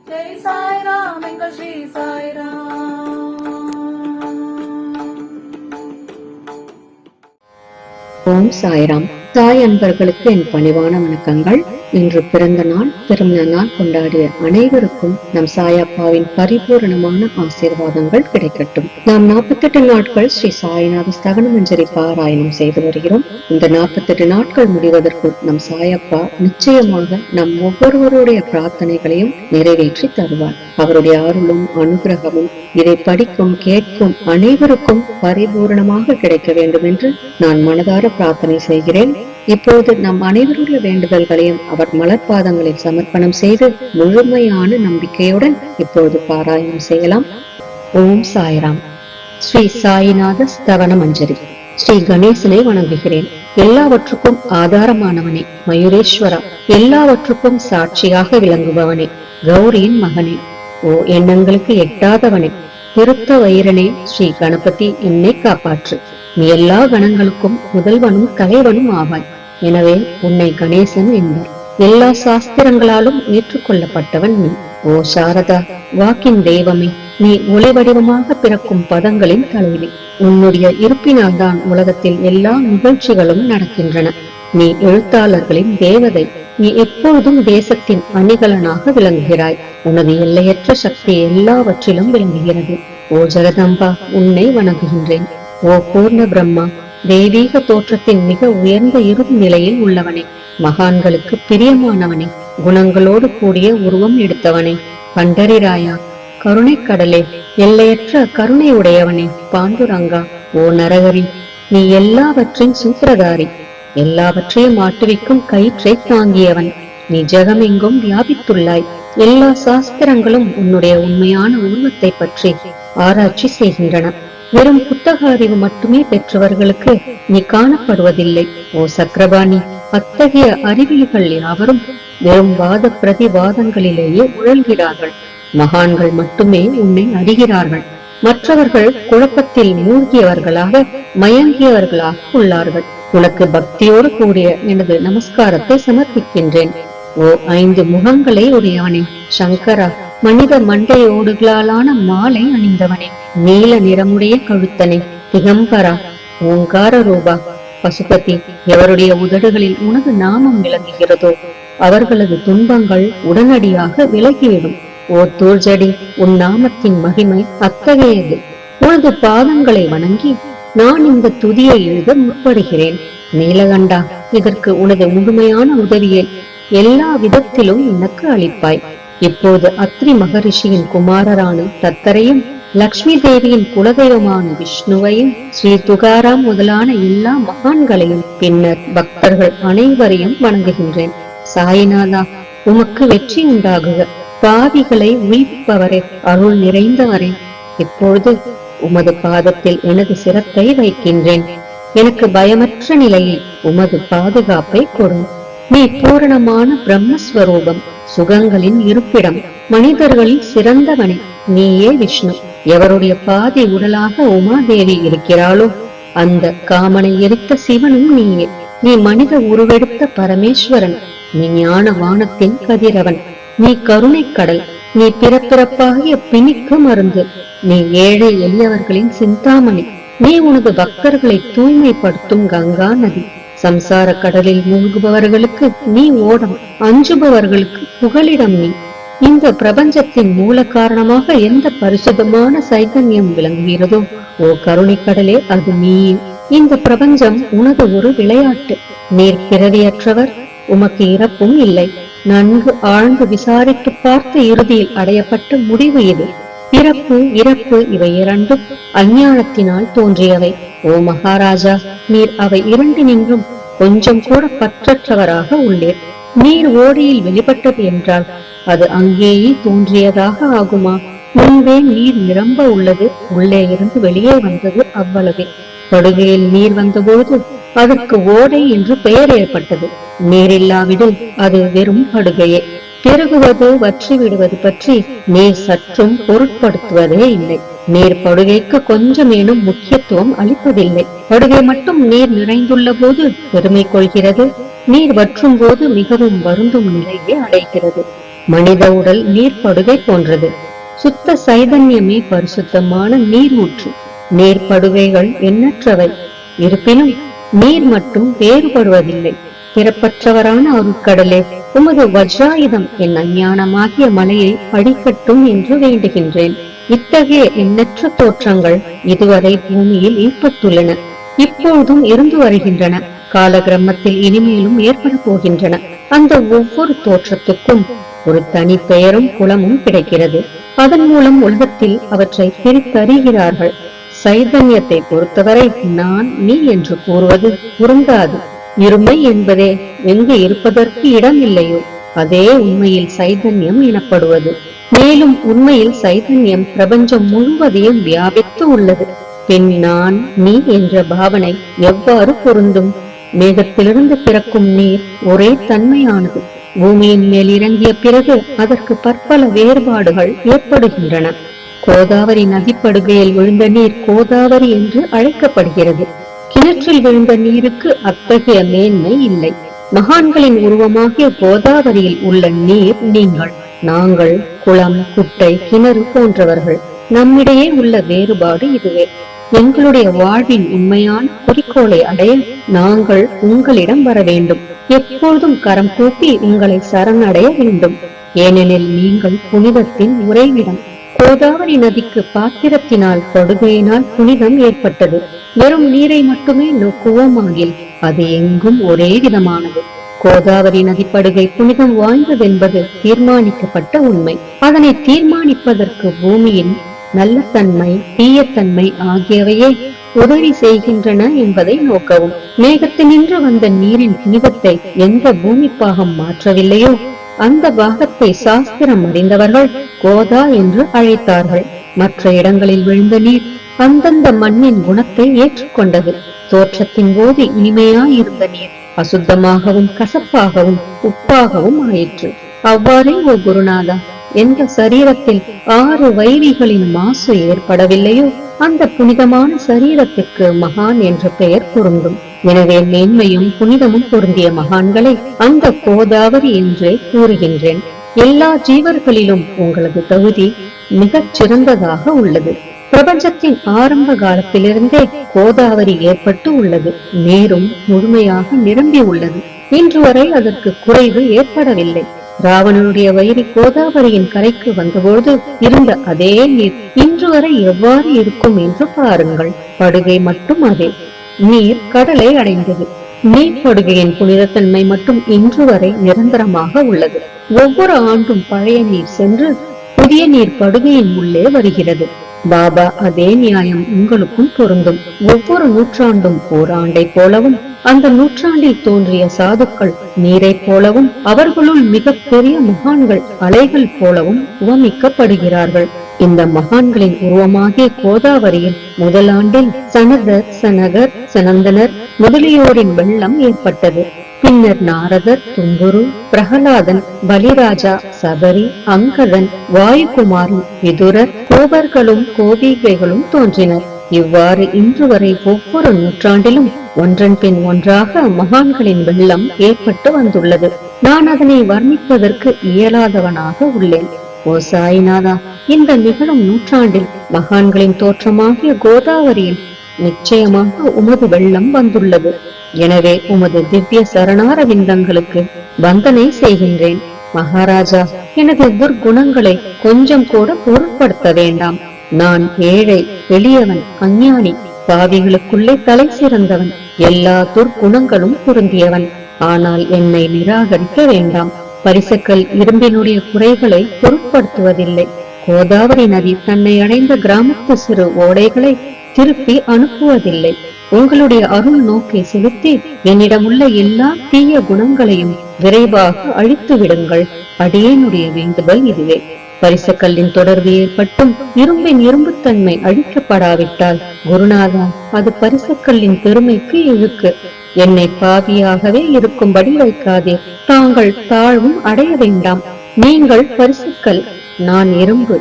ஜெய் சாய்ராம் எங்கள் ஸ்ரீ சாய்ராம். ஓம் சாய்ராம். தாய் அன்பர்களுக்கு என் பணிவான வணக்கங்கள். இன்று பிறந்த நாள் கொண்டாடிய அனைவருக்கும் நம் சாயப்பாவின் பரிபூரணமான ஆசீர்வாதங்கள் கிடைக்கட்டும். நாம் 48 நாட்கள் ஸ்ரீ சாய்நாத ஸ்தவன மஞ்சரி பாராயணம் செய்து வருகிறோம். இந்த 48 நாட்கள் முடிவதற்குள் நம் சாயப்பா நிச்சயமாக நம் ஒவ்வொருவருடைய பிரார்த்தனைகளையும் நிறைவேற்றி தருவார். அவருடைய அருளும் அனுகிரகமும் இதை படிக்கும் கேட்கும் அனைவருக்கும் பரிபூரணமாக கிடைக்க வேண்டும் என்று நான் மனதார பிரார்த்தனை செய்கிறேன். இப்போது நம் அனைவருடைய வேண்டுதல்களையும் அவர் மலர்பாதங்களில் சமர்ப்பணம் செய்து முழுமையான நம்பிக்கையுடன் இப்போது பாராயணம் செய்யலாம். ஓம் சாய்ராம். ஸ்ரீ சாய்நாத ஸ்தவன மஞ்சரி. ஸ்ரீ கணேசனை வணங்குகிறேன். எல்லாவற்றுக்கும் ஆதாரமானவனே, மயூரேஸ்வரா, எல்லாவற்றுக்கும் சாட்சியாக விளங்குபவனே, கௌரியின் மகனே, ஓ எண்ணங்களுக்கு எட்டாதவனே, திருத்த வைரனே, ஸ்ரீ கணபதி, என்னை காப்பாற்று. நீ எல்லா கணங்களுக்கும் முதல்வனும் தலைவனும் ஆவாய். எனவே உன்னை கணேசன் என்பார். எல்லா சாஸ்திரங்களாலும் ஏற்றுக்கொள்ளப்பட்டவன் நீ. ஓ சாரதா, வாக்கின் தெய்வமே, நீ ஒளி வடிவமாக பிறக்கும் பதங்களின் தலைவி. உன்னுடைய இருப்பினால் தான் உலகத்தில் எல்லா நிகழ்ச்சிகளும் நடக்கின்றன. நீ எழுத்தாளர்களின் தேவதை. நீ எப்பொழுதும் தேசத்தின் அணிகலனாக விளங்குகிறாய். உனது எல்லையற்ற சக்தி எல்லாவற்றிலும் விளங்குகிறது. ஓ ஜெகதம்பா, உன்னை வணங்குகின்றேன். ஓ பூர்ண பிரம்மா, தெய்வீக தோற்றத்தின் மிக உயர்ந்த இறுதி நிலையில் உள்ளவனே, மகான்களுக்கு பிரியமானவனே, குணங்களோடு கூடிய உருவம் எடுத்தவனே, பண்டரிராயா, கருணை கடலே, எல்லையற்ற கருணை உடையவனே, பாண்டுரங்கா, ஓ நரகரி, நீ எல்லாவற்றின் சூத்திரதாரி, எல்லாவற்றையும் ஆட்டுவிக்கும் கயிற்றை தாங்கியவன். நீ ஜெகமெங்கும் வியாபித்துள்ளாய். எல்லா சாஸ்திரங்களும் உன்னுடைய உண்மையான உருவத்தை பற்றி ஆராய்ச்சி செய்கின்றன. வெறும் புத்தக அறிவு மட்டுமே பெற்றவர்களுக்கு நீ காணப்படுவதில்லை. ஓ சக்கரபாணி, அத்தகைய அறிவியல்கள் யாவரும் வெறும் வாத பிரதிவாதங்களிலேயே உழல்கிறார்கள். மகான்கள் மட்டுமே உன்னை அறிகிறார்கள். மற்றவர்கள் குழப்பத்தில் மூழ்கியவர்களாக மயங்கியவர்களாக உள்ளார்கள். உனக்கு பக்தியோடு கூடிய எனது நமஸ்காரத்தை சமர்ப்பிக்கின்றேன். ஓ 5 முகங்களை உடையவனே, சங்கரா, மனித மண்டையோடுகளாலான மாலை அணிந்தவனே, நீல நிறமுடைய கழுத்தனை, திகம்பரா, ஓங்கார ரூபா, பசுபதி, எவருடைய உதடுகளில் உனது நாமம் விளங்குகிறதோ அவர்களது துன்பங்கள் உடனடியாக விலகிவிடும். ஓ தூர்ஜடி, உன் நாமத்தின் மகிமை அத்தகையது. உனது பாதங்களை வணங்கி நான் இந்த துதியை எழுத முற்படுகிறேன். நீலகண்டா, இதற்கு உனது முழுமையான உதவியை எல்லா விதத்திலும் எனக்கு அளிப்பாய். இப்போது அத்ரி மகரிஷியின் குமாரரான தத்தரையும், லக்ஷ்மி தேவியின் குலதெய்வமான விஷ்ணுவையும், ஸ்ரீ துகாராம் முதலான எல்லா மகான்களையும், பின்னர் பக்தர்கள் அனைவரையும் வணங்குகின்றேன். சாய்நாதா, உமக்கு வெற்றி உண்டாகுக. பாவிகளை உயிர்ப்பவரே, அருள் நிறைந்தவரே, இப்பொழுது உமது பாதத்தில் எனது சிரத்தை வைக்கின்றேன். எனக்கு பயமற்ற நிலையில் உமது பாதுகாப்பை கொடு. நீ பூரணமான பிரம்மஸ்வரூபம், சுகங்களின் இருப்பிடம், மனிதர்களில் சிறந்தவனே, நீயே விஷ்ணு. எவருடைய பாதி உடலாக உமாதேவி இருக்கிறாளோ அந்த காமனை எரித்த சிவனும் நீயே. நீ மனித உருவெடுத்த பரமேஸ்வரன். நீ ஞான வானத்தின் கதிரவன். நீ கருணை கடல். நீ பிறப்பிறப்பாகிய பிணிக்கு மருந்து. நீ ஏழை எளியவர்களின் சிந்தாமணி. நீ உனது பக்தர்களை தூய்மைப்படுத்தும் கங்கா நதி. சம்சார கடலில் மூழ்குபவர்களுக்கு நீ ஓடம், அஞ்சுபவர்களுக்கு புகலிடம் நீ. இந்த பிரபஞ்சத்தின் மூல காரணமாக எந்த பரிசுத்தமான சைதன்யம் விளங்குகிறதோ ஓ கருணை கடலே, அது நீயே. இந்த பிரபஞ்சம் உனது ஒரு விளையாட்டு. நீர் பிறவியற்றவர், உமக்கு இறப்பும் இல்லை. நன்கு ஆழ்ந்து விசாரித்து பார்த்து இறுதியில் அடையப்பட்ட முடிவு இது. பிறப்பு இறப்பு இவை இரண்டும் அஞ்ஞானத்தினால் தோன்றியவை. ஓ மகாராஜா, நீர் அவை இரண்டினின்றும் கொஞ்சம் கூட பற்றற்றவராக உள்ளீர். நீர் ஓடையில் வெளிப்பட்டது என்றால் அது அங்கேயே தோன்றியதாக ஆகுமா? முன்பே நீர் நிரம்ப உள்ளது, உள்ளே இருந்து வெளியே வந்தது, அவ்வளவே. படுகையில் நீர் வந்தபோது அதற்கு ஓடை என்று பெயர் ஏற்பட்டது. நீரில்லாவிடில் அது வெறும் படுகையே. பெருகுவது வற்றி விடுவது பற்றி நீர் சற்றும் பொருட்படுத்துவதே இல்லை. நீர் படுகைக்கு கொஞ்சமேனும் முக்கியத்துவம் அளிப்பதில்லை. படுகை மட்டும் நீர் நிறைந்துள்ள போது பெருமை கொள்கிறது. நீர் வற்றும் போது மிகவும் வருந்தும் நிலையை அடைகிறது. மனித உடல் நீர்ப்படுகை போன்றது. சுத்த சைதன்யமே பரிசுத்தமான நீர் ஊற்று. நீர்ப்படுகைகள் எண்ணற்றவை. இருப்பினும் நீர் மட்டும் வேறுபடுவதில்லை. பிறப்பற்றவரான அருட்கடலே, உமது வஜ்ராயுதம் என் அஞ்ஞானமாகிய மலையை அடிக்கட்டும் என்று வேண்டுகின்றேன். இத்தகைய எண்ணற்ற தோற்றங்கள் இதுவரை பூமியில் ஏற்பட்டுள்ளன, இப்பொழுதும் இருந்து வருகின்றன, காலகிரமத்தில் இனிமேலும் ஏற்பட போகின்றன. அந்த ஒவ்வொரு தோற்றத்துக்கும் ஒரு தனி பெயரும் குலமும் கிடைக்கிறது. அதன் மூலம் உலகத்தில் அவற்றை பிரித்தறிகிறார்கள். சைதன்யத்தை பொறுத்தவரை நான் நீ என்று கூறுவது பொருந்தாது. இருமை என்பதே எங்கு இருப்பதற்கு இடம் இல்லையோ அதே உண்மையில் சைதன்யம் எனப்படுவது. மேலும் உண்மையில் சைதன்யம் பிரபஞ்சம் முழுவதையும் வியாபித்து உள்ளது. பின் நான் நீ என்ற பாவனை எவ்வாறு பொருந்தும்? மேகத்திலிருந்து பிறக்கும் நீர் ஒரே தன்மையானது. பூமியின் மேல் இறங்கிய பிறகு அதற்கு பற்பல வேறுபாடுகள் ஏற்படுகின்றன. கோதாவரி நதிப்படுகையில் விழுந்த நீர் கோதாவரி என்று அழைக்கப்படுகிறது. கிணற்றில் விழுந்த நீருக்கு அத்தகைய மேன்மை இல்லை. மகான்களின் உருவமாகிய கோதாவரியில் உள்ள நீர் நீங்கள். நாங்கள் குளம், குட்டை, கிணறு போன்றவர்கள். நம்மிடையே உள்ள வேறுபாடு இதுவே. எங்களுடைய வாழ்வின் உண்மையான குறிக்கோளை அடைய நாங்கள் உங்களிடம் வர வேண்டும். எப்பொழுதும் கரம் கூப்பி உங்களை சரணடைய வேண்டும். ஏனெனில் நீங்கள் புனிதத்தின் உறைவிடம். கோதாவரி நதிக்கு பாத்திரத்தினால் படுகையினால் புனிதம் ஏற்பட்டது. வெறும் நீரை மட்டுமே நோக்குவோமாகில் அது எங்கும் ஒரே விதமானது. கோதாவரி நதிப்படுகை புனிதம் வாய்ந்ததென்பது தீர்மானிக்கப்பட்ட உண்மை. அதனை தீர்மானிப்பதற்கு பூமியின் நல்ல தன்மை, தீயத்தன்மை ஆகியவையே உதவி செய்கின்றன என்பதை நோக்கவும். மேகத்தினின்று வந்த நீரின் புனிதத்தை எந்த பூமி பாகம் மாற்றவில்லையோ அந்த பாகத்தை சாஸ்திரம் அறிந்தவர்கள் கோதா என்று அழைத்தார்கள். மற்ற இடங்களில் விழுந்த நீர் அந்தந்த மண்ணின் குணத்தை ஏற்றுக்கொண்டது. தோற்றத்தின் போது இனிமையாயிருந்த நீர் அசுத்தமாகவும் கசப்பாகவும் உப்பாகவும் ஆயிற்று. அவ்வாறே ஓ குருநாதா, எந்த சரீரத்தில் 6 வைரிகளின் மாசு ஏற்படவில்லையோ அந்த புனிதமான சரீரத்திற்கு மகான் என்ற பெயர் பொருந்தும். எனவே மேன்மையும் புனிதமும் பொருந்திய மகான்களை அந்த கோதாவரி என்றே கூறுகின்றேன். எல்லா ஜீவர்களிலும் உங்களது தகுதி மிகச் சிறந்ததாக உள்ளது. பிரபஞ்சத்தின் ஆரம்ப காலத்திலிருந்தே கோதாவரி ஏற்பட்டு உள்ளது. நீரும் முழுமையாக நிரம்பி உள்ளது. இன்று வரை அதற்கு குறைவு ஏற்படவில்லை. ராவணனுடைய வயிறு கோதாவரியின் கரைக்கு வந்தபோது இருந்த அதே நீர் இன்று வரை எவ்வாறு இருக்கும் என்று பாருங்கள். படுகை மட்டும் அதே. நீர் கடலை அடைந்தது. நீர்ப்படுகையின் புனிதத்தன்மை மட்டும் இன்று வரை நிரந்தரமாக உள்ளது. ஒவ்வொரு ஆண்டும் பழைய நீர் சென்று புதிய நீர் படுகையின் உள்ளே வருகிறது. பாபா, அதே நியாயம் உங்களுக்கும் பொருந்தும். ஒவ்வொரு நூற்றாண்டும் ஓராண்டை போலவும் அந்த நூற்றாண்டில் தோன்றிய சாதுக்கள் நீரை போலவும் அவர்களுள் மிக பெரிய மகான்கள் அலைகள் போலவும் உவமிக்கப்படுகிறார்கள். இந்த மகான்களின் உருவமாகிய கோதாவரியில் முதல் ஆண்டில் சனதர், சனகர், சனந்தனர் முதலியோரின் வெள்ளம் ஏற்பட்டது. பின்னர் நாரதர், தும்புரு, பிரகலாதன், பலிராஜா, சபரி, அங்கதன், வாயுகுமாரன், விதுரர், கோபர்களும் கோபிகைகளும் தோன்றினர். இவ்வாறு இன்று வரை ஒவ்வொரு நூற்றாண்டிலும் ஒன்றன் பின் ஒன்றாக மகான்களின் வெள்ளம் ஏற்பட்டு வந்துள்ளது. நான் அதனை வர்ணிப்பதற்கு இயலாதவனாக உள்ளேன். ஓ சாய்நாதா, இந்த நிகழும் நூற்றாண்டில் மகான்களின் தோற்றமாகிய கோதாவரியில் நிச்சயமாக உமது வெள்ளம் வந்துள்ளது. எனவே உமது திவ்ய சரணார விந்தங்களுக்கு வந்தனை செய்கின்றேன். மகாராஜா, எனது துர்குணங்களை கொஞ்சம் கூட பொருட்படுத்த வேண்டாம். நான் ஏழை, எளியவன், அஞ்ஞானி, பாவிகளுக்குள்ளே தலை சிறந்தவன், எல்லா துர்குணங்களும் பொருந்தியவன். ஆனால் என்னை நிராகரிக்க வேண்டாம். பரிசக்கள் இரும்பினுடைய குறைகளை பொருட்படுத்துவதில்லை. கோதாவரி நதி தன்னை அடைந்த கிராமத்து சிறு ஓடைகளை திருப்பி அனுப்புவதில்லை. உங்களுடைய அருள் நோக்கை செலுத்தி என்னிடமுள்ள எல்லா தீய குணங்களையும் விரைவாக அழித்து விடுங்கள். அடியேனுடைய வேண்டுதல் இதுவே. பரிசக்கல்லின் தொடர்பு ஏற்பட்டும் இரும்பின் இரும்புத்தன்மை அழிக்கப்படாவிட்டால் குருநாதா, அது பரிசக்கல்லின் பெருமைக்கு இழுக்கு. என்னை பாவியாகவே இருக்கும்படி வைக்காதீர். தாங்கள் தாழ்வும் அடைய வேண்டாம். நீங்கள் பரிசக்கல், நான் இரும்பு.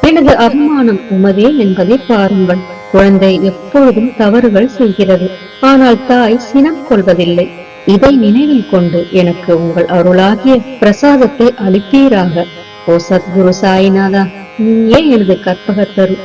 எனது அவமானம் உமதே என்பதை பாருங்கள். குழந்தை எப்பொழுதும் தவறுகள் செய்கிறது. ஆனால் தாய் சினம் கொள்வதில்லை. இதை நினைவில் கொண்டு எனக்கு உங்கள் அருளாகிய பிரசாதத்தை அளிப்பீராக. ஓ சத்குரு சாய்நாதா, நீயே எனது கற்பகத்தரு.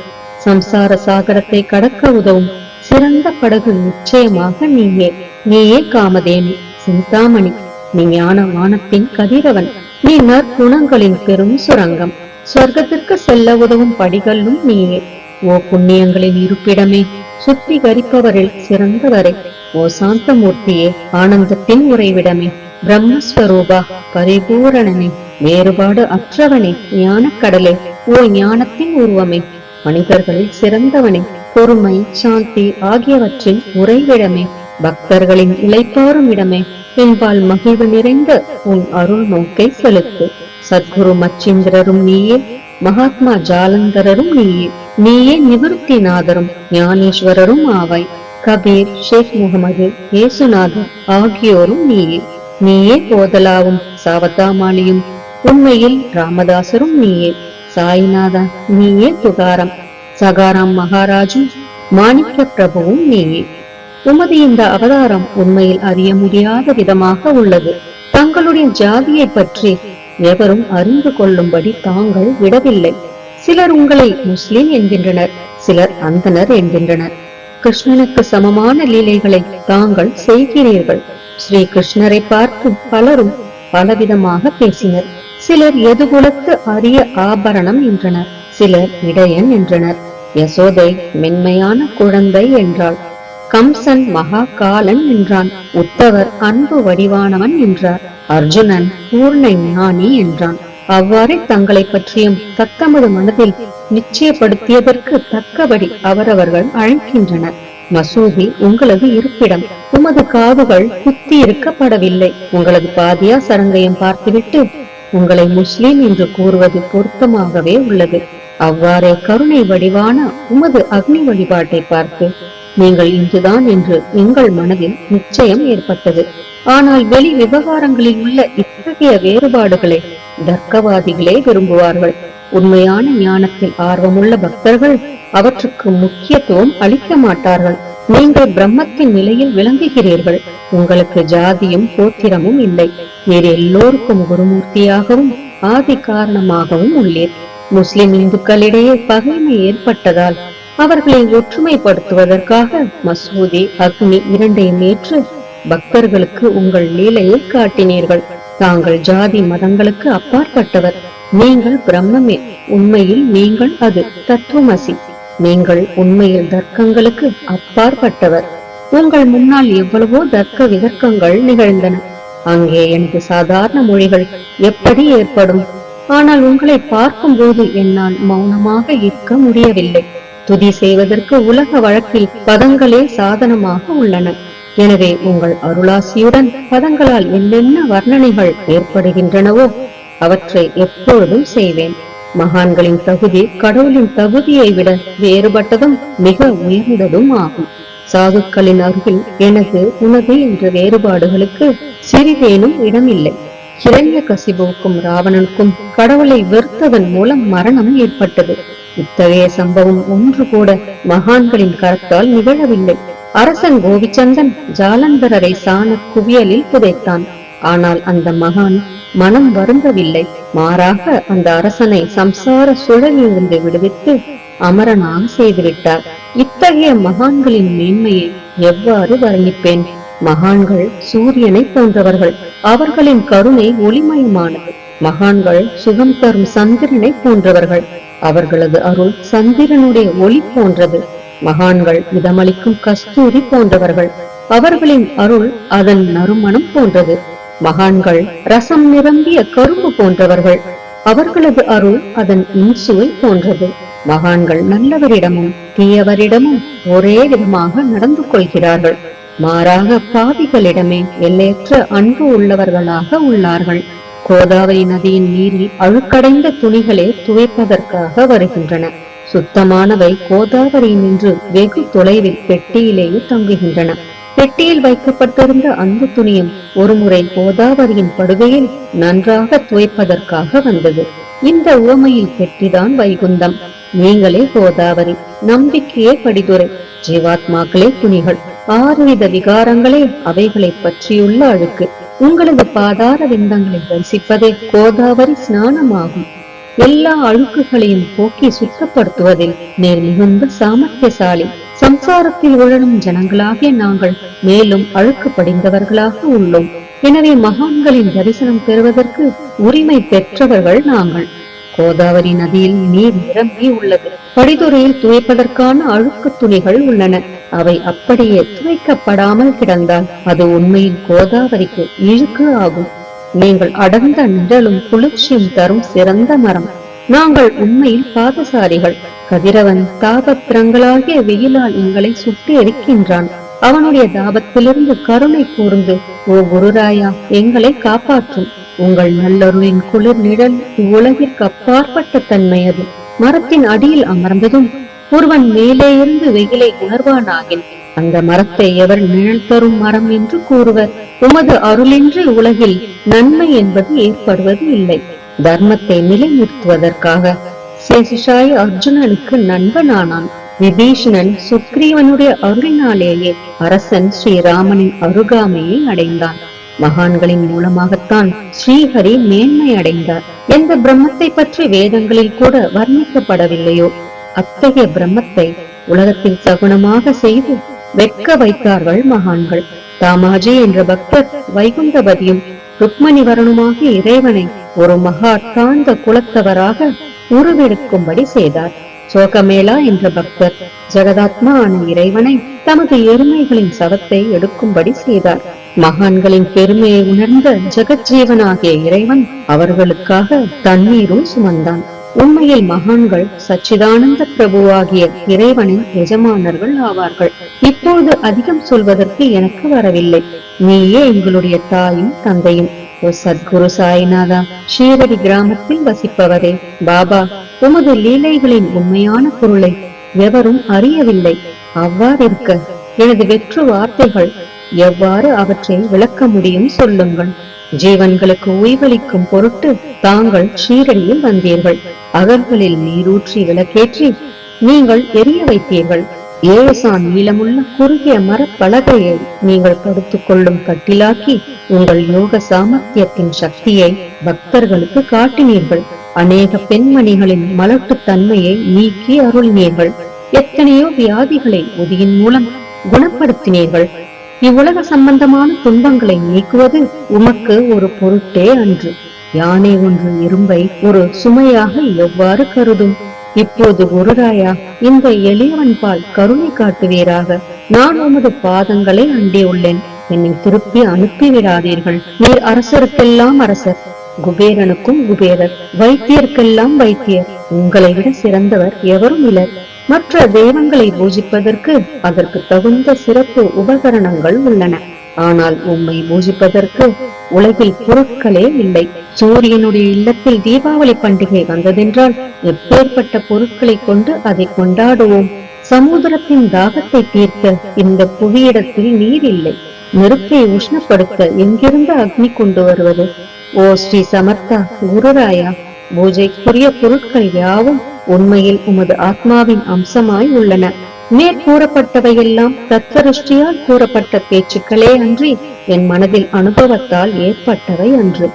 சம்சார சாகரத்தை கடக்க உதவும் சிறந்த படகு நிச்சயமாக நீயே. நீயே காமதேனு, சிந்தாமணி. நீ ஞான வானத்தின் கதிரவன். நீ நற்குணங்களின் பெரும் சுரங்கம். சொர்க்கத்திற்கு செல்ல உதவும் படிகளும் நீயே. ஓ புண்ணியங்களின் இருப்பிடமே, சுத்திகரிப்பவரில் சிறந்தவரே. ஓ சாந்தமூர்த்தியே, ஆனந்தத்தின் உறைவிடமே, பிரம்மஸ்வரூபா, பரிபூரணனே, வேறுபாடு அற்றவனே, ஞானக்கடலே, ஓ ஞானத்தின் உருவமே, மனிதர்களில் சிறந்தவனே, பொறுமை சாந்தி ஆகியவற்றின் உறைவிடமே, பக்தர்களின் இளைப்பாறும் இடமே, என்பால் மகிழ்வு நிறைந்த உன் அருள் நோக்கை செலுத்து. சத்குரு மச்சிந்திரரும் நீயே, மகாத்மா ஜாலந்தரரும் நீயே. நீயே நிவர்த்திநாதரும் ஞானேஸ்வரரும் ஆவாய். கபீர், ஷேக் முகமது, ஏசுநாதர் ஆகியோரும் நீயே. நீயே போதலாவும் சாவதாமாலியும், உண்மையில் ராமதாசரும் நீயே. சாய்நாதா, நீயே துகாரம், சகாராம் மகாராஜும் மாணிக்க பிரபுவும் நீயே. உமது இந்த அவதாரம் உண்மையில் அறிய முடியாத விதமாக உள்ளது. தங்களுடைய ஜாதியை பற்றி எவரும் அறிந்து கொள்ளும்படி தாங்கள் விடவில்லை. சிலர் உங்களை முஸ்லிம் என்கின்றனர், சிலர் அந்தனர் என்கின்றனர். கிருஷ்ணனுக்கு சமமான லீலைகளை தாங்கள் செய்கிறீர்கள். ஸ்ரீ கிருஷ்ணரை பார்த்து பலரும் பலவிதமாக பேசினர். சிலர் எதுகுலத்து அரிய ஆபரணம் என்றனர், சிலர் இடையன் என்றனர். யசோதை மென்மையான குழந்தை என்றாள். கம்சன் மகா காலன் என்றான். உத்தவர் அன்பு வடிவானவன் என்றார். அர்ஜுனன் பூர்ண ஞானி என்றான். அவ்வாறே தங்களை பற்றியும் தத்தமது மனதில் நிச்சயப்படுத்தியதற்கு தக்கபடி அவரவர்கள் அழைக்கின்றனர். மசூதி உங்களது இருப்பிடம். உமது காதுகள் குத்தி இருக்கப்படவில்லை. உங்களது பாதியா சரங்கையும் பார்த்துவிட்டு உங்களை முஸ்லிம் என்று கூறுவது பொருத்தமாகவே உள்ளது. அவ்வாறே கருணை வடிவான உமது அக்னி வழிபாட்டை பார்த்து நீங்கள் இன்றுதான் என்று எங்கள் மனதில் நிச்சயம் ஏற்பட்டது. ஆனால் வெளி விவகாரங்களில் உள்ள இத்தகைய வேறுபாடுகளை தர்க்கவாதிகளே விரும்புவார்கள். உண்மையான ஞானத்தில் ஆர்வமுள்ள பக்தர்கள் அவற்றுக்கு முக்கியத்துவம் அளிக்க மாட்டார்கள். நீங்கள் பிரம்மத்தின் நிலையில் விளங்குகிறீர்கள். உங்களுக்கு ஜாதியும் கோத்திரமும் இல்லை. நீர் எல்லோருக்கும் குருமூர்த்தியாகவும் ஆதி காரணமாகவும் உள்ளீர். முஸ்லிம் இந்துக்களிடையே பகைமை ஏற்பட்டதால் அவர்களை ஒற்றுமைப்படுத்துவதற்காக மசூதி அக்னி இரண்டையும் ஏற்று பக்தர்களுக்கு உங்கள் லீலையை காட்டினீர்கள். தாங்கள் ஜாதி மதங்களுக்கு அப்பாற்பட்டவர். நீங்கள் பிரம்மமே. உண்மையில் நீங்கள் அது தத்துவமசி. நீங்கள் உண்மையில் தர்க்கங்களுக்கு அப்பாற்பட்டவர். உங்கள் முன்னால் எவ்வளவோ தர்க்க விதர்க்கங்கள் நிகழ்ந்தன. அங்கே எனக்கு சாதாரண மொழிகள் எப்படி ஏற்படும்? ஆனால் உங்களை பார்க்கும் போது என்னால் மௌனமாக இருக்க முடியவில்லை. துதி செய்வதற்கு உலக வழக்கில் பதங்களே சாதனமாக உள்ளன. எனவே உங்கள் அருளாசியுடன் பதங்களால் என்னென்ன வர்ணனைகள் ஏற்படுகின்றனவோ அவற்றை எப்பொழுதும் செய்வேன். மகான்களின் தகுதி கடவுளின் தகுதியை விட வேறுபட்டதும் மிக உயர்ந்ததும் ஆகும். சாதுக்களின் அருகில் எனது உனது என்ற வேறுபாடுகளுக்கு சிறிதேனும் இடமில்லை. ஹிரண்ய கசிபுவுக்கும் ராவணனுக்கும் கடவுளை வெறுத்ததன் மூலம் மரணம் ஏற்பட்டது. இத்தகைய சம்பவம் ஒன்று கூட மகான்களின் கரத்தால் நிகழவில்லை. அரசன் கோவிச்சந்தன் ஜாலந்தரரை சாண குவியலில் புதைத்தான். ஆனால் அந்த மகான் மனம் வருந்தவில்லை. மாறாக அந்த அரசனை சம்சார சுழலிலிருந்து விடுவித்து அமரனாக செய்துவிட்டார். இத்தகைய மகான்களின் மேன்மையை எவ்வாறு வர்ணிப்பேன்? மகான்கள் சூரியனை போன்றவர்கள். அவர்களின் கருணை ஒளிமயமானது. மகான்கள் சுகம் தரும் சந்திரனை போன்றவர்கள். அவர்களது அருள் சந்திரனுடைய ஒளி போன்றது. மகான்கள் இதமளிக்கும் கஸ்தூரி போன்றவர்கள். அவர்களின் அருள் அதன் நறுமணம் போன்றது. மகான்கள் ரசம் நிரம்பிய கரும்பு போன்றவர்கள். அவர்களது அருள் அதன் இன்சுவை போன்றது. மகான்கள் நல்லவரிடமும் தீயவரிடமும் ஒரே விதமாக நடந்து கொள்கிறார்கள். மாறாக பாவிகளிடமே எல்லையற்ற அன்பு உள்ளவர்களாக உள்ளார்கள். கோதாவரி நதியின் நீரில் அழுக்கடைந்த துணிகளே துவைப்பதற்காக வருகின்றன. சுத்தமானவை கோதாவரி நின்று வெகு தொலைவில் பெட்டியிலேயே தங்குகின்றன. பெட்டியில் வைக்கப்பட்டிருந்த அந்த துணியும் ஒருமுறை கோதாவரியின் படுகையில் நன்றாக துவைப்பதற்காக வந்தது. இந்த உவமையில் பெட்டிதான் வைகுந்தம். நீங்களே கோதாவரி, நம்பிக்கையே படிதுரை, ஜீவாத்மாக்களே துணிகள். 6 விகாரங்களே அவைகளை பற்றியுள்ள அழுக்கு. உங்களது பாதார விந்தங்களை தரிசிப்பதே கோதாவரி ஸ்நானமாகும். எல்லா அழுக்குகளையும் போக்கி சுத்தப்படுத்துவதில் நேர் மிகுந்த சாமர்த்தியசாலி. சம்சாரத்தில் உழலும் ஜனங்களாகிய நாங்கள் மேலும் அழுக்கு படிந்தவர்களாக உள்ளோம். எனவே மகான்களின் தரிசனம் பெறுவதற்கு உரிமை பெற்றவர்கள் நாங்கள். கோதாவரி நதியில் நீர் நிரம்பி உள்ளது. படித்துறையில் துவைப்பதற்கான அழுக்கு துணிகள் உள்ளன. அவை அப்படியே துவைக்கப்படாமல் கிடந்தால் அது உண்மையில் கோதாவரிக்கு இழுக்கு ஆகும். நீங்கள் அடர்ந்த நிழலும் குளிர்ச்சியும் தரும் சிறந்த மரம். நாங்கள் உண்மையில் பாதசாரிகள். கதிரவன் தாபத்திரங்களாகிய வெயிலால் எங்களை சுட்டி எரிக்கின்றான். அவனுடைய தாபத்திலிருந்து கருணை கூர்ந்து, ஓ குருராயா, எங்களை காப்பாற்றும். உங்கள் நல்லருளின் குளிர் நிழல் இவ்வுலகிற்கு அப்பாற்பட்ட தன்மை அது. மரத்தின் அடியில் அமர்ந்ததும் ஒருவன் மேலே இருந்து வெயிலை உணர்வானாகின் அந்த மரத்தை எவர் நிழல் தரும் மரம் என்று கூறுவர். உமது அருளின்றி உலகில் நன்மை என்பது ஏற்படுவது இல்லை. தர்மத்தை நிலைநிறுத்துவதற்காக சேஷாய் அர்ஜுனனுக்கு நண்பனானான். விபீஷணன் சுக்ரீவனுடைய அருளினாலேயே அரசன் ஸ்ரீராமனின் அருகாமையை அடைந்தான். மகான்களின் மூலமாகத்தான் ஸ்ரீஹரி மேன்மை அடைந்தார். எந்த பிரம்மத்தை பற்றி வேதங்களில் கூட வர்ணிக்கப்படவில்லையோ அத்தகைய பிரம்மத்தை உலகத்தில் சகுனமாக செய்து வெட்க வைத்தார்கள் மகான்கள். தாமாஜி என்ற பக்தர் வைகுந்தபதியும் ருக்மணி வரணுமாகிய இறைவனை ஒரு மகா தாழ்ந்த குலத்தவராக உருவெடுக்கும்படி செய்தார். சோகமேளா என்ற பக்தர் ஜெகதாத்மா ஆன இறைவனை தமது எருமைகளின் சவத்தை எடுக்கும்படி செய்தார். மகான்களின் பெருமையை உணர்ந்த ஜெகஜீவனாகிய இறைவன் அவர்களுக்காக தண்ணீரும் சுமந்தான். உண்மையில் மகான்கள் சச்சிதானந்த பிரபுவாகிய இறைவனின் எஜமானர்கள் ஆவார்கள். இப்போது அதிகம் சொல்வதற்கு எனக்கு வரவில்லை. நீயே எங்களுடைய தாயும் தந்தையும். ஓ சத்குரு சாய்நாதா, ஷீரடி கிராமத்தில் வசிப்பவரே, பாபா, உமது லீலைகளின் உண்மையான பொருளை எவரும் அறியவில்லை. அவ்வாறிருக்க எனது வெற்று வார்த்தைகள் எவ்வாறு அவற்றை விளக்க முடியும் சொல்லுங்கள். ஜீவன்களுக்கு ஓய்வளிக்கும் பொருட்டு தாங்கள் ஷீரடியில் வந்தீர்கள். அகல்களில் நீரூற்றி விளக்கேற்றி நீங்கள் எரிய வைத்தீர்கள். 7 சான் நீளமுள்ள குறுகிய மரப்பலகையை நீங்கள் படுத்துக் கொள்ளும் கட்டிலாக்கி உங்கள் யோக சாமர்த்தியத்தின் சக்தியை பக்தர்களுக்கு காட்டினீர்கள். அநேக பெண்மணிகளின் மலட்டு தன்மையை நீக்கி அருளினீர்கள். எத்தனையோ வியாதிகளை ஒதியின் மூலம் குணப்படுத்தினீர்கள். இவ்வுலக சம்பந்தமான துன்பங்களை நீக்குவது உமக்கு ஒரு பொருட்டே அன்று. யானை ஒன்று இரும்பை ஒரு சுமையாக எவ்வாறு கருதும்? இப்போது குருராயா, இந்த எளியவன் பால் கருணை காட்டுவீராக. நான் உமது பாதங்களை அண்டியுள்ளேன். என்னை திருப்பி அனுப்பிவிடாதீர்கள். நீர் அரசருக்கெல்லாம் அரசர், குபேரனுக்கும் குபேரர், வைத்தியருக்கெல்லாம் வைத்தியர். உங்களை விட சிறந்தவர் எவரும் இல்லர். மற்ற தெய்வங்களை பூஜிப்பதற்கு அதற்கு தகுந்த சிறப்பு உபகரணங்கள் உள்ளன. ஆனால் உம்மை பூஜிப்பதற்கு உலகில் பொருட்களே இல்லை. சூரியனுடைய இல்லத்தில் தீபாவளி பண்டிகை வந்ததென்றால் எப்பேற்பட்ட பொருட்களை கொண்டு அதை கொண்டாடுவோம். சமுத்திரத்தின் தாகத்தை தீர்க்க இந்த புவியிடத்தில் நீர் இல்லை. நெருப்பை உஷ்ணப்படுத்த எங்கிருந்து அக்னி கொண்டு வருவது? ஓ ஸ்ரீ சமர்த்தா குருராயா, பூஜைக்குரிய பொருட்கள் யாவும் உண்மையில் உமது ஆத்மாவின் அம்சமாய் உள்ளன. மேற்கூறப்பட்டவையெல்லாம் தத்வருஷ்டியால் கூறப்பட்ட பேச்சுக்களே அன்றி என் மனதில் அனுபவத்தால் ஏற்பட்டவை அன்று.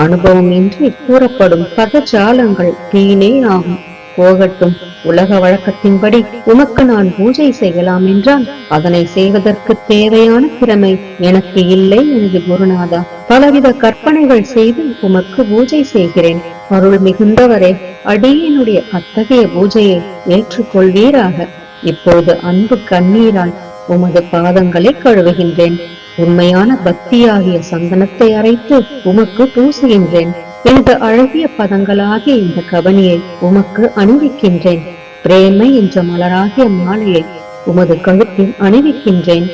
அனுபவம் இன்றி கூறப்படும் பதஜாலங்கள் வீணே ஆகும். போகட்டும். உலக வழக்கத்தின்படி உமக்கு நான் பூஜை செய்யலாம் என்றால் அதனை செய்வதற்கு தேவையான திறமை எனக்கு இல்லை எனது குருநாதா. பலவித கற்பனைகள் செய்து உமக்கு பூஜை செய்கிறேன். அருள் மிகுந்தவரே, அடியனுடைய அத்தகைய பூஜையை ஏற்றுக்கொள்வீராக. இப்போது அன்பு கண்ணீரால் உமது பாதங்களை கழுவுகின்றேன். உண்மையான பக்தியாகிய சந்தனத்தை அரைத்து உமக்கு பூசுகின்றேன். எனது அழகிய பதங்களாகிய இந்த கவனியை உமக்கு அணிவிக்கின்றேன். பிரேமை என்ற மலராகிய மாலையை உமது கழுத்தில் அணிவிக்கின்றேன்.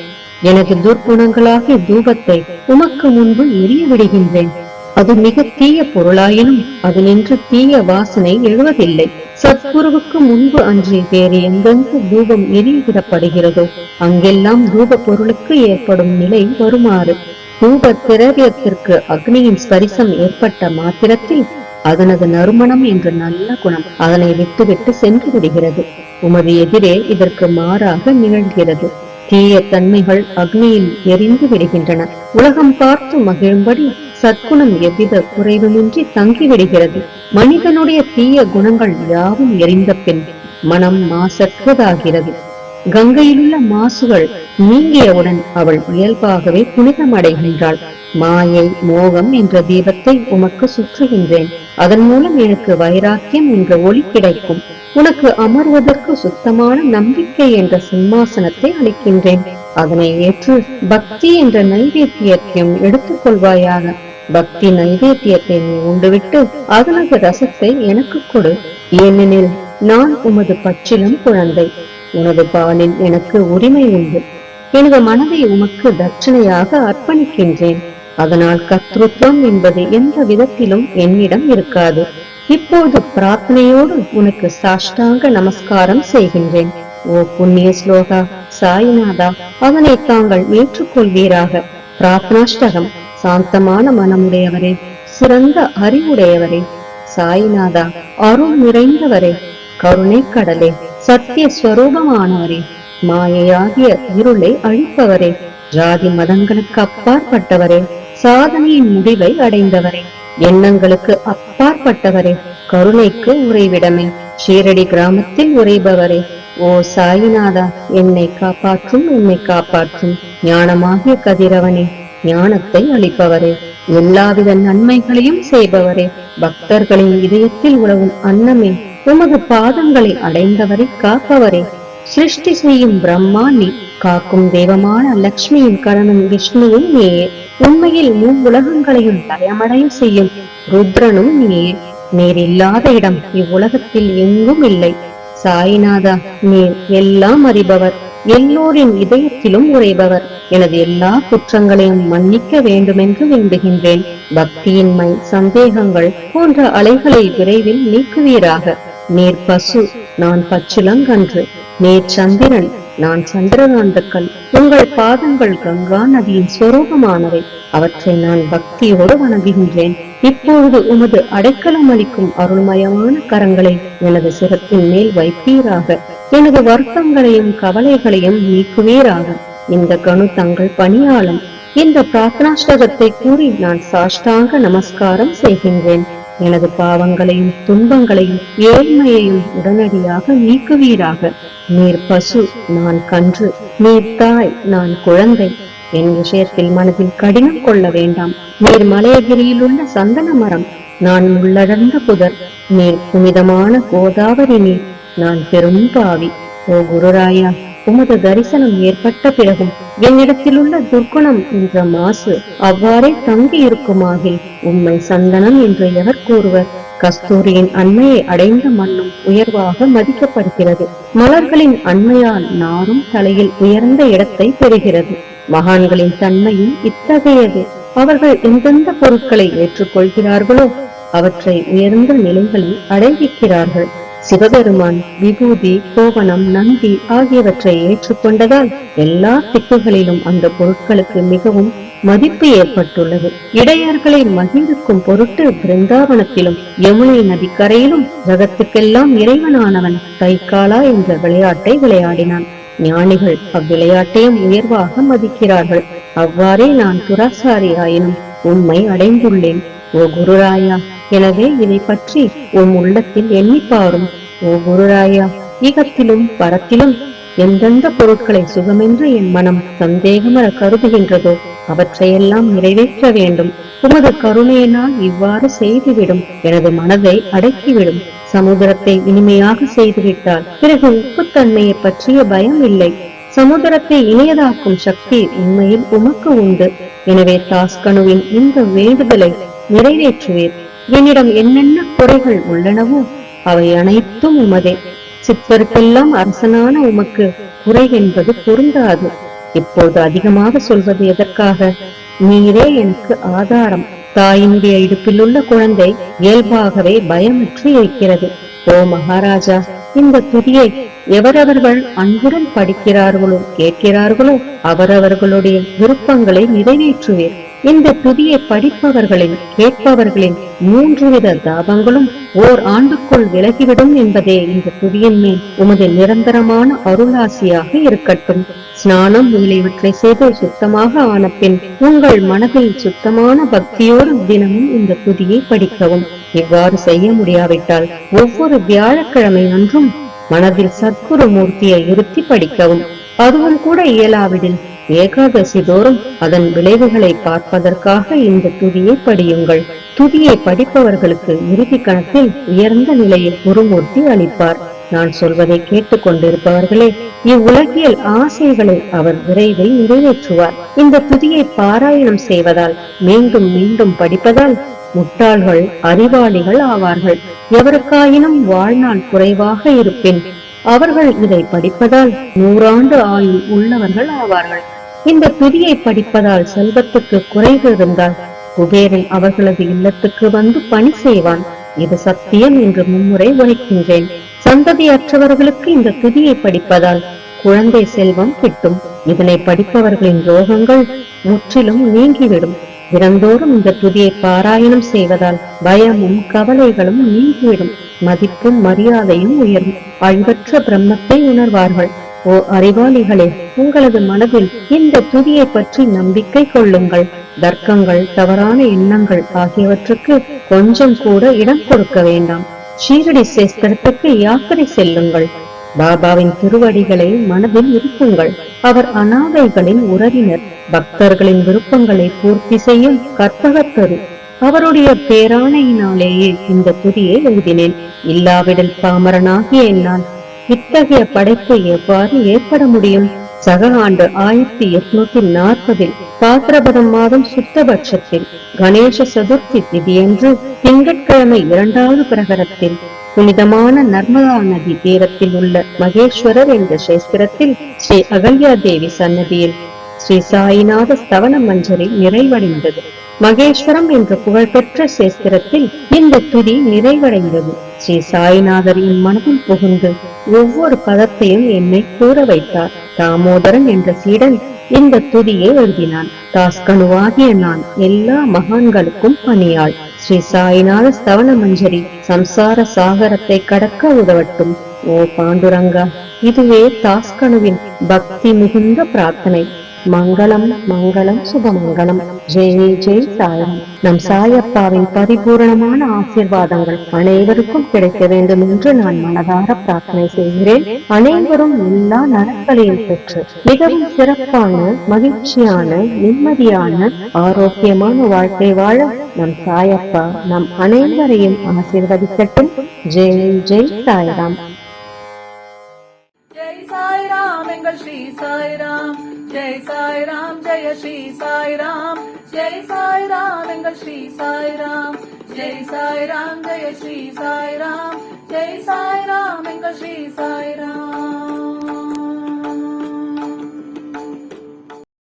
எனது துர்க்குணங்களாகிய தூபத்தை உமக்கு முன்பு எரிய விடுகின்றேன். அது மிக தீய பொருளாயினும் அது நின்று தீய வாசனை எழுவதில்லை. சத்குருவுக்கு முன்பு அன்றி வேறு எங்கெங்கு தூபம் எரியவிடப்படுகிறதோ அங்கெல்லாம் தூப பொருளுக்கு ஏற்படும் நிலை வருமாறு தூப திரவியத்திற்கு அக்னியின் ஸ்பரிசம் ஏற்பட்ட மாத்திரத்தில் அதனது நறுமணம் என்ற நல்ல குணம் அதனை விட்டுவிட்டு சென்று விடுகிறது. உமது எதிரே இதற்கு மாறாக நிகழ்கிறது. தீய தன்மைகள் அக்னியில் எரிந்து விடுகின்றன. உலகம் பார்த்து மகிழும்படி சத்குணம் எவ்வித குறைவுமின்றி தங்கிவிடுகிறது. மனிதனுடைய தீய குணங்கள் யாவும் எரிந்த பின் மனம் மாசற்றதாகிறது. கங்கையிலுள்ள மாசுகள் நீங்கியவுடன் அவள் இயல்பாகவே புனிதமடைகின்றாள். மாயை மோகம் என்ற தீபத்தை உமக்கு சுற்றுகின்றேன். அதன் மூலம் எனக்கு வைராக்கியம் என்ற ஒளி கிடைக்கும். உனக்கு அமர்வதற்கு சுத்தமான நம்பிக்கை என்ற சிம்மாசனத்தை அளிக்கின்றேன். அதனை ஏற்று பக்தி என்ற நைவேத்தியத்தையும் எடுத்துக் கொள்வாயாக. பக்தி நைவேத்தியத்தை நீ உண்டுவிட்டு அதனது ரசத்தை எனக்கு கொடு. ஏனெனில் நான் உமது பச்சிலம் குழந்தை. உனது பாலில் எனக்கு உரிமை உண்டு. எனது மனதை உமக்கு தட்சணையாக அர்ப்பணிக்கின்றேன். அதனால் கர்த்தத்துவம் என்பது எந்த விதத்திலும் என்னிடம் இருக்காது. இப்போது பிரார்த்தனையோடு உனக்கு சாஷ்டாங்க நமஸ்காரம் செய்கின்றேன். ஓ புண்ணிய ஸ்லோகா சாய்நாதா, அதனை தாங்கள் ஏற்றுக்கொள்வீராக. பிரார்த்தனாஷ்டகம். சாந்தமான மனமுடையவரே, சிறந்த அறிவுடையவரே, சாய்நாதா, அருள் நிறைந்தவரே, கருணை கடலே, சத்திய ஸ்வரூபமானவரே, மாயையாகிய இருளை அழிப்பவரே, ஜாதி மதங்களுக்கு அப்பாற்பட்டவரே, சாதனையின் முடிவை அடைந்தவரே, எண்ணங்களுக்கு அப்பாற்பட்டவரே, கருணைக்கு உறைவிடமே, ஷீரடி கிராமத்தில் உறைபவரே, ஓ சாயிநாதா, என்னை காப்பாற்றும், என்னை காப்பாற்றும். ஞானமாகிய கதிரவனே, ஞானத்தை அளிப்பவரே, எல்லாவித நன்மைகளையும் செய்பவரே, பக்தர்களின் இதயத்தில் உழவும் அன்னமே, உமது பாதங்களை அடைந்தவரை காப்பவரே, சிருஷ்டி செய்யும் பிரம்மா நீ, காக்கும் தெய்வமான லட்சுமியின் கணவன் விஷ்ணுவும் நீயே, உண்மையில் உலகங்களையும் பயமடைய செய்யும் ருத்ரனும் நீயே. நீர் இல்லாத இடம் இவ்வுலகத்தில் எங்கும் இல்லை. சாய்நாதா, நீர் எல்லாம் அறிபவர், எல்லோரின் இதயத்திலும் உறைபவர். எனது எல்லா குற்றங்களையும் மன்னிக்க வேண்டுமென்று வேண்டுகின்றேன். பக்தியின்மை, சந்தேகங்கள் போன்ற அலைகளை விரைவில் நீக்குவீராக. நீர் பசு, நான் பச்சிலங்கன்று. நீர் சந்திரன், நான் சந்திரகாந்தக்கல். உங்கள் பாதங்கள் கங்கா நதியின் ஸ்வரூபமானவை. அவற்றை நான் பக்தியோடு வணங்குகின்றேன். இப்பொழுது உமது அடைக்கலம் அளிக்கும் அருள்மயமான கரங்களை எனது சிரத்தின் மேல் வைப்பீராக. எனது வருத்தங்களையும் கவலைகளையும் நீக்குவீராக. இந்த கணு தங்கள் பணியாளன். இந்த பிரார்த்தனாஷ்டகத்தை கூறி நான் சாஷ்டாங்க நமஸ்காரம் செய்கின்றேன். எனது பாவங்களையும் துன்பங்களையும் ஏழ்மையையும் உடனடியாக நீக்குவீராக. நீர் பசு, நான் கன்று. நீர் தாய், நான் குழந்தை. என் விஷயத்தில் மனதில் கடினம் கொள்ள வேண்டாம். நீர் மலையகிரியில் உள்ள சந்தன மரம், நான் உள்ளடர்ந்த புதர். நீர் புனிதமான கோதாவரி நீர், நான் பெரும் பாவி. ஓ குருராயா, உமது தரிசனம் ஏற்பட்ட பிறகும் என்னிடத்தில் உள்ள துர்க்குணம் என்ற மாசு அவ்வாறே தங்கி இருக்குமாகில் உம்மை சந்தனம் என்று எவர் கூறுவர்? கஸ்தூரியின் அண்மையை அடைந்த மண்ணும் உயர்வாக மதிக்கப்படுகிறது. மலர்களின் அண்மையால் நாரும் தலையில் உயர்ந்த இடத்தை பெறுகிறது. மகான்களின் தன்மையும் இத்தகையது. அவர்கள் எந்தெந்த பொருட்களை ஏற்றுக்கொள்கிறார்களோ அவற்றை உயர்ந்த நிலைகளில் அடைவிக்கிறார்கள். சிவபெருமான் விபூதி, கோவணம், நந்தி ஆகியவற்றை ஏற்றுக்கொண்டதால் எல்லா திக்குகளிலும் அந்த பொருட்களுக்கு மிகவும் மதிப்பு ஏற்பட்டுள்ளது. இடையர்களை மகிழ்விக்கும் பொருட்டு பிருந்தாவனத்திலும் யமுனை நதிக்கரையிலும் ஜகத்துக்கெல்லாம் இறைவனானவன் தைக்காலா என்ற விளையாட்டை விளையாடினான். ஞானிகள் அவ்விளையாட்டையும் உயர்வாக மதிக்கிறார்கள். அவ்வாறே நான் துராசாரி ஆயினும் உம்மை அடைந்துள்ளேன். ஓ குருராயா, எனவே இதை பற்றி உம் உள்ளத்தில் எண்ணி பாரும். ஓ குருராயா, ஈகத்திலும் பரத்திலும் எந்தெந்த பொருட்களை சுகமென்று என் மனம் சந்தேகமர கருதுகின்றதோ அவற்றையெல்லாம் நிறைவேற்ற வேண்டும். உமது கருணையினால் இவ்வாறு செய்துவிடும். எனது மனதை அடக்கிவிடும். சமுதிரத்தை இனிமையாக செய்துவிட்டால் பிறகு உப்புத்தன்மையை பற்றிய பயம் இல்லை. சமுதிரத்தை இனியதாக்கும் சக்தி உண்மையில் உமக்கு உண்டு. எனவே தாஸ்கனுவின் இந்த வேண்டுதலை நிறைவேற்றுவீர். என்னிடம் என்னென்ன குறைகள் உள்ளனவோ அவை அனைத்தும் உமதே. சித்தருக்கெல்லாம் அரசனான உமக்கு குறை என்பது பொருந்தாது. இப்போது அதிகமாக சொல்வது எதற்காக? நீரே எனக்கு ஆதாரம். தாயினுடைய இடுப்பில் உள்ள குழந்தை இயல்பாகவே பயமற்று இருக்கிறது. ஓ மகாராஜா, இந்த துதியை எவரவர்கள் அன்புடன் படிக்கிறார்களோ கேட்கிறார்களோ அவரவர்களுடைய விருப்பங்களை நிறைவேற்றுவீர். இந்த துதியை படிப்பவர்களின் கேட்பவர்களின் 3 வித தாபங்களும் ஓர் ஆண்டுக்குள் விலகிவிடும் என்பதே இந்த துதியின் மேல் உமது நிரந்தரமான அருளாசியாக இருக்கட்டும். ஸ்நானம் முதலியவற்றை செய்து சுத்தமாக ஆன பின் உங்கள் மனதில் சுத்தமான பக்தியோடு தினமும் இந்த துதியை படிக்கவும். இவ்வாறு செய்ய முடியாவிட்டால் ஒவ்வொரு வியாழக்கிழமை அன்றும் மனதில் சத்குரு மூர்த்தியை இருத்தி படிக்கவும். அதுவும் கூட இயலாவிடில் ஏகாதசி தோறும் அதன் விளைவுகளை பார்ப்பதற்காக இந்த துதியை படியுங்கள். துதியை படிப்பவர்களுக்கு இறுதி கணத்தில் உயர்ந்த நிலையில் குருமூர்த்தி அளிப்பார். நான் சொல்வதை கேட்டுக் கொண்டிருப்பவர்களே, இவ்வுலகியல் ஆசைகளை அவர் விரைவில் நிறைவேற்றுவார். இந்த துதியை பாராயணம் செய்வதால், மீண்டும் மீண்டும் படிப்பதால் முட்டாள்கள் அறிவாளிகள் ஆவார்கள். எவருக்காயினும் வாழ்நாள் குறைவாக இருப்பின் அவர்கள் இதை படிப்பதால் 100 ஆண்டு ஆயுள் உள்ளவர்கள் ஆவார்கள். இந்த துதியை படிப்பதால் செல்வத்துக்கு குறைவு இருந்தால் குபேரன் அவர்களது இல்லத்துக்கு வந்து பணி செய்வான். இது சத்தியம் என்று மும்முறை உரைக்கின்றேன். சந்ததியற்றவர்களுக்கு இந்த துதியை படிப்பதால் குழந்தை செல்வம் கிட்டும். இதனை படிப்பவர்களின் ரோகங்கள் முற்றிலும் நீங்கிவிடும். தினந்தோறும் இந்த துதியை பாராயணம் செய்வதால் பயமும் கவலைகளும் நீங்கிவிடும். மதிப்பும் மரியாதையும் உயரும். அழிவற்ற பிரம்மத்தை உணர்வார்கள். ஓ அறிவாளிகளே, உங்களது மனதில் இந்த துதியை பற்றி நம்பிக்கை கொள்ளுங்கள். தர்க்கங்கள், தவறான எண்ணங்கள் ஆகியவற்றுக்கு கொஞ்சம் கூட இடம் கொடுக்க வேண்டாம். ஷீரடி சேஸ்திரத்துக்கு யாத்திரை செல்லுங்கள். பாபாவின் திருவடிகளை மனதில் இருப்புங்கள். அவர் அநாதைகளின் உறவினர். பக்தர்களின் விருப்பங்களை பூர்த்தி செய்யும் கற்பகத்தரு. அவருடைய பேராணையினாலேயே இந்த துதியை எழுதினேன். இல்லாவிடில் பாமரனாகிய என்னால் இத்தகைய படைப்பு எவ்வாறு ஏற்பட முடியும்? சக ஆண்டு 1840 பாத்திரபதம் மாதம் சுத்தபட்சத்தில் கணேச சதுர்த்தி திதியன்று திங்கட்கிழமை 2வது பிரகரத்தில் புனிதமான நர்மதா நதி தீரத்தில் உள்ள மகேஸ்வரர் என்ற சேஸ்திரத்தில் ஸ்ரீ அகல்யா தேவி சன்னதியில் ஸ்ரீ சாயிநாத ஸ்தவன மஞ்சரி நிறைவடைந்தது. மகேஸ்வரம் என்ற புகழ்பெற்ற சேஸ்திரத்தில் இந்த துதி நிறைவடைந்தது. ஸ்ரீ சாய்நாதர் என் மனதில் புகுந்து ஒவ்வொரு பதத்தையும் என்னை கூற வைத்தார். தாமோதரன் என்ற சீடன் இந்த துதியை எழுதினான். தாஸ்கனுவாகிய நான் எல்லா மகான்களுக்கும் பணியாள். ஸ்ரீ சாய்நாத ஸ்தவன மஞ்சரி சம்சார சாகரத்தை கடக்க உதவட்டும். ஓ பாண்டுரங்கா, இதுவே தாஸ்கனுவின் பக்தி மிகுந்த பிரார்த்தனை. மங்களம் மங்களம் சுபமங்கலம். ஜெய் ஜெய் சாயம். நம் சாயப்பாவின் பரிபூரணமான ஆசீர்வாதங்கள் அனைவருக்கும் கிடைக்க வேண்டும் என்று நான் மனதார பிரார்த்தனை செய்கிறேன். அனைவரும் எல்லா நலன்களையும் பெற்று மிகவும் சிறப்பான, மகிழ்ச்சியான, நிம்மதியான, ஆரோக்கியமான வாழ்க்கை வாழ நம் சாயப்பா நம் அனைவரையும் ஆசீர்வதிக்கட்டும். ஜெய் ஜெய் சாய்ராம். ஜெய் சாய்ராம் எங்கள் ஸ்ரீ சாய்ராம். ஜெய் சாய்ராம் ஜெய ஸ்ரீ சாய்ராம். ஜெய் சாய்ராம் எங்கள் ஸ்ரீ சாய்ராம். ஜெய் சாய்ராம் ஜெய ஸ்ரீ சாய்ராம். ஜெய் சாய்ராம் எங்கள் ஸ்ரீ